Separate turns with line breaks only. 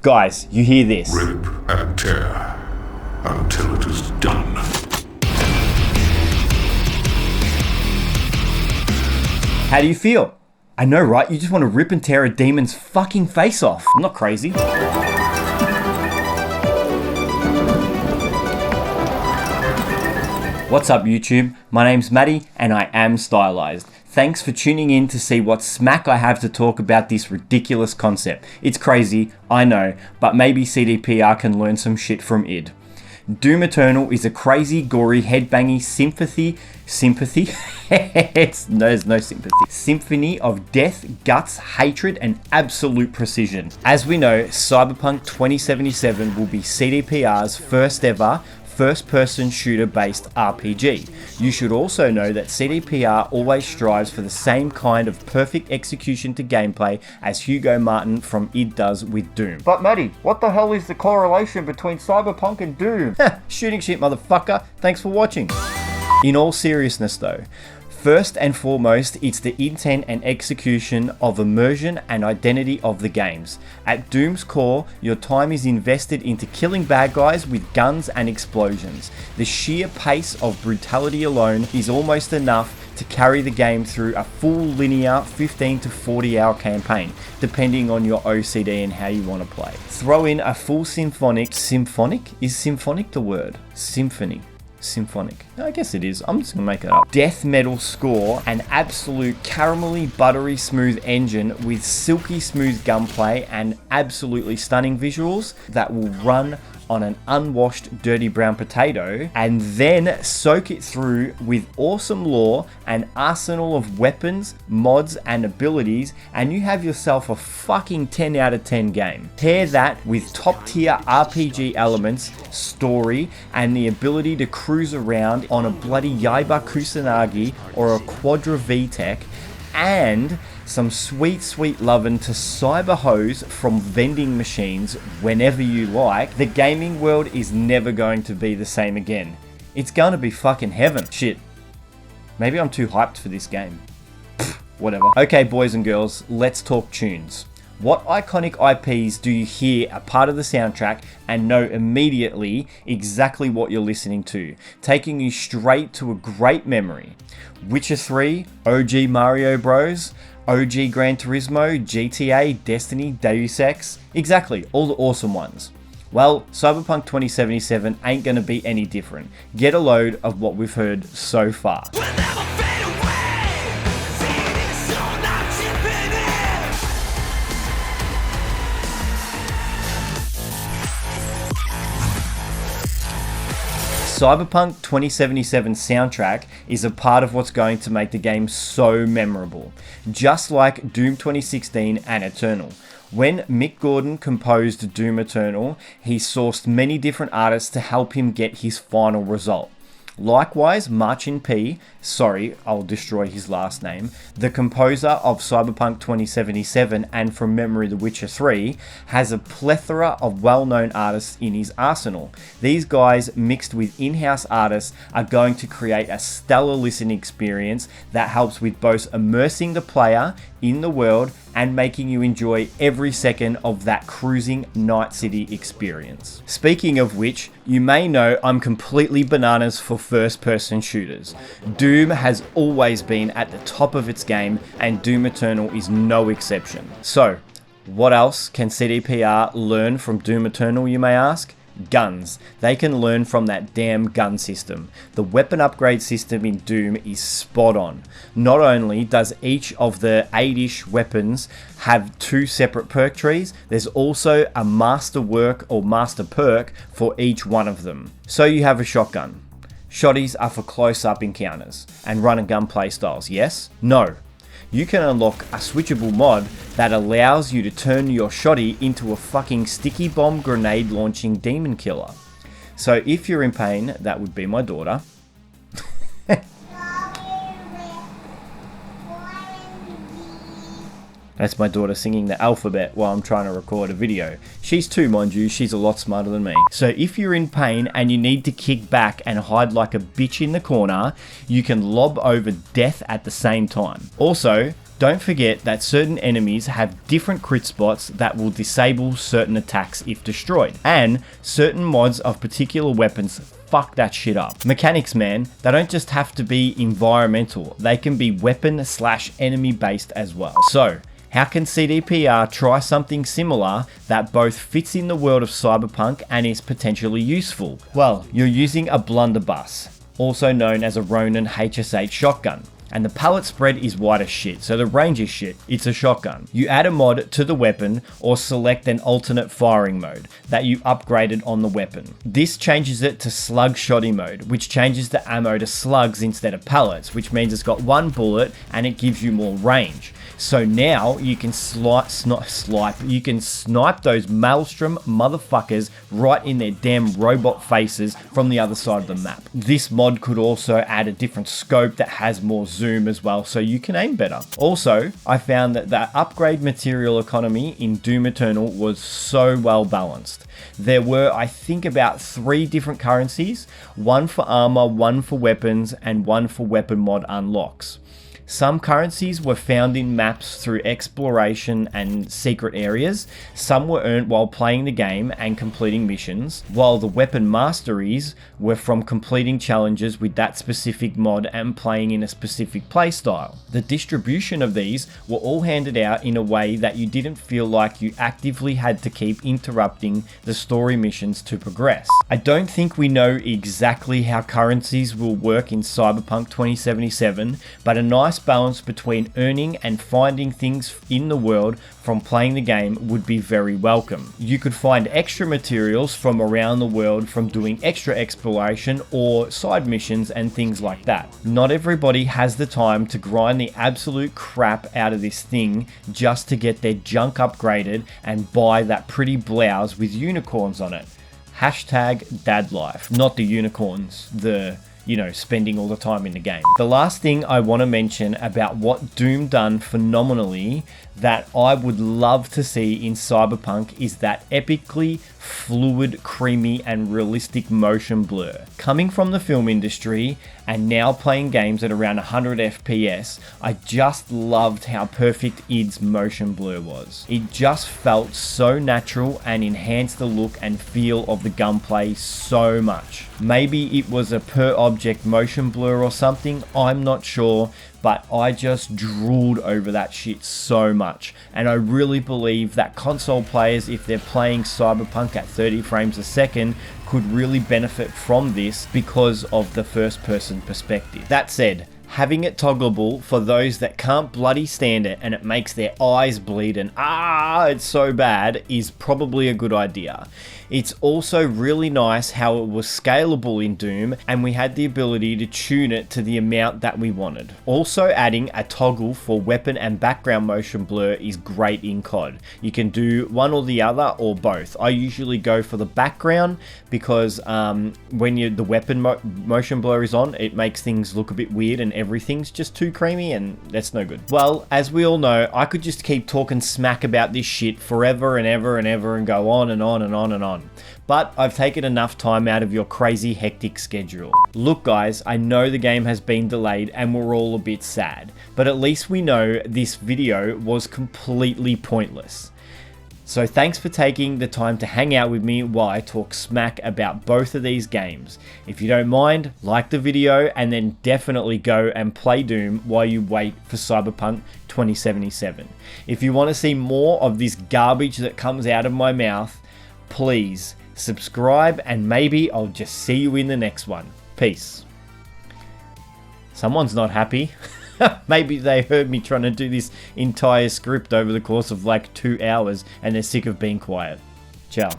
Guys, you hear this?
Rip and tear until it is done.
How do you feel? I know, right? You just want to rip and tear a demon's fucking face off. I'm not crazy. What's up, YouTube? My name's Matty and I am stylized. Thanks for tuning in to see what smack I have to talk about this ridiculous concept. It's crazy, I know, but maybe CDPR can learn some shit from id. Doom Eternal is a crazy, gory, headbangy sympathy. There's no sympathy. Symphony of death, guts, hatred, and absolute precision. As we know, Cyberpunk 2077 will be CDPR's first ever first-person shooter-based RPG. You should also know that CDPR always strives for the same kind of perfect execution to gameplay as Hugo Martin from id does with Doom. But Matty, what the hell is the correlation between Cyberpunk and Doom? Shooting shit, motherfucker. Thanks for watching. In all seriousness though, first and foremost, it's the intent and execution of immersion and identity of the games. At Doom's core, your time is invested into killing bad guys with guns and explosions. The sheer pace of brutality alone is almost enough to carry the game through a full linear 15 to 40 hour campaign, depending on your OCD and how you want to play. Throw in a full symphonic? Is symphonic the word? Symphonic. I guess it is. I'm just gonna make it up. Death metal score, an absolute caramelly, buttery smooth engine with silky smooth gunplay and absolutely stunning visuals that will run on an unwashed dirty brown potato, and then soak it through with awesome lore, an arsenal of weapons, mods and abilities, and you have yourself a fucking 10 out of 10 game. Pair that with top tier RPG elements, story, and the ability to cruise around on a bloody Yaiba Kusanagi or a Quadra VTEC, and some sweet lovin' to cyber hose from vending machines whenever you like, the gaming world is never going to be the same again. It's gonna be fucking heaven. Shit. Maybe I'm too hyped for this game. Pfft, whatever. Okay, boys and girls, let's talk tunes. What iconic IPs do you hear a part of the soundtrack and know immediately exactly what you're listening to, taking you straight to a great memory? Witcher 3, OG Mario Bros, OG Gran Turismo, GTA, Destiny, Deus Ex, exactly, all the awesome ones. Well, Cyberpunk 2077 ain't gonna be any different. Get a load of what we've heard so far. Cyberpunk 2077 soundtrack is a part of what's going to make the game so memorable, just like Doom 2016 and Eternal. When Mick Gordon composed Doom Eternal, he sourced many different artists to help him get his final result. Likewise, Martin P, sorry, I'll destroy his last name, the composer of Cyberpunk 2077 and from memory The Witcher 3, has a plethora of well-known artists in his arsenal. These guys, mixed with in-house artists, are going to create a stellar listening experience that helps with both immersing the player in the world and making you enjoy every second of that cruising Night City experience. Speaking of which, you may know I'm completely bananas for first-person shooters. Doom has always been at the top of its game, and Doom Eternal is no exception. So, what else can CDPR learn from Doom Eternal, you may ask? Guns. They can learn from that damn gun system. The weapon upgrade system in Doom is spot on. Not only does each of the 8-ish weapons have 2 separate perk trees, there's also a master work or master perk for each one of them. So you have a shotgun. Shotties are for close-up encounters and run and gun playstyles, yes? No. You can unlock a switchable mod that allows you to turn your shotty into a fucking sticky bomb grenade launching demon killer. So if you're in pain, that would be my daughter. That's my daughter singing the alphabet while I'm trying to record a video. She's 2, mind you, she's a lot smarter than me. So if you're in pain and you need to kick back and hide like a bitch in the corner, you can lob over death at the same time. Also, Don't forget that certain enemies have different crit spots that will disable certain attacks if destroyed, and certain mods of particular weapons fuck that shit up. Mechanics, man, they don't just have to be environmental, they can be weapon/enemy based as well. So, how can CDPR try something similar that both fits in the world of Cyberpunk and is potentially useful? Well, you're using a blunderbuss, also known as a Ronin HSH shotgun. And the pallet spread is wide as shit, so the range is shit. It's a shotgun. You add a mod to the weapon or select an alternate firing mode that you upgraded on the weapon. This changes it to slug shotty mode, which changes the ammo to slugs instead of pallets, which means it's got one bullet and it gives you more range. So now you can snipe those maelstrom motherfuckers right in their damn robot faces from the other side of the map. This mod could also add a different scope that has more zoom as well, so you can aim better. Also, I found that the upgrade material economy in Doom Eternal was so well balanced. There were, I think, about 3 different currencies, one for armor, one for weapons, and one for weapon mod unlocks. Some currencies were found in maps through exploration and secret areas. Some were earned while playing the game and completing missions, while the weapon masteries were from completing challenges with that specific mod and playing in a specific playstyle. The distribution of these were all handed out in a way that you didn't feel like you actively had to keep interrupting the story missions to progress. I don't think we know exactly how currencies will work in Cyberpunk 2077, but a nice balance between earning and finding things in the world from playing the game would be very welcome. You could find extra materials from around the world from doing extra exploration or side missions and things like that. Not everybody has the time to grind the absolute crap out of this thing just to get their junk upgraded and buy that pretty blouse with unicorns on it. Hashtag dad life. Not the unicorns, spending all the time in the game. The last thing I want to mention about what Doom done phenomenally that I would love to see in Cyberpunk is that epically fluid, creamy, and realistic motion blur. Coming from the film industry and now playing games at around 100 FPS, I just loved how perfect id's motion blur was. It just felt so natural and enhanced the look and feel of the gunplay so much. Maybe it was a per object motion blur or something, I'm not sure, but I just drooled over that shit so much. And I really believe that console players, if they're playing Cyberpunk at 30 frames a second, could really benefit from this because of the first person perspective. That said, having it toggleable for those that can't bloody stand it and it makes their eyes bleed and it's so bad is probably a good idea. It's also really nice how it was scalable in Doom and we had the ability to tune it to the amount that we wanted. Also adding a toggle for weapon and background motion blur is great in COD. You can do one or the other or both. I usually go for the background because when the weapon motion blur is on, it makes things look a bit weird and everything's just too creamy and that's no good. Well, as we all know, I could just keep talking smack about this shit forever and ever and ever and go on and on and on and on. But I've taken enough time out of your crazy hectic schedule. Look guys, I know the game has been delayed and we're all a bit sad, but at least we know this video was completely pointless. So thanks for taking the time to hang out with me while I talk smack about both of these games. If you don't mind, like the video and then definitely go and play Doom while you wait for Cyberpunk 2077. If you want to see more of this garbage that comes out of my mouth, please subscribe and maybe I'll just see you in the next one. Peace. Someone's not happy. Maybe they heard me trying to do this entire script over the course of like 2 hours and they're sick of being quiet. Ciao.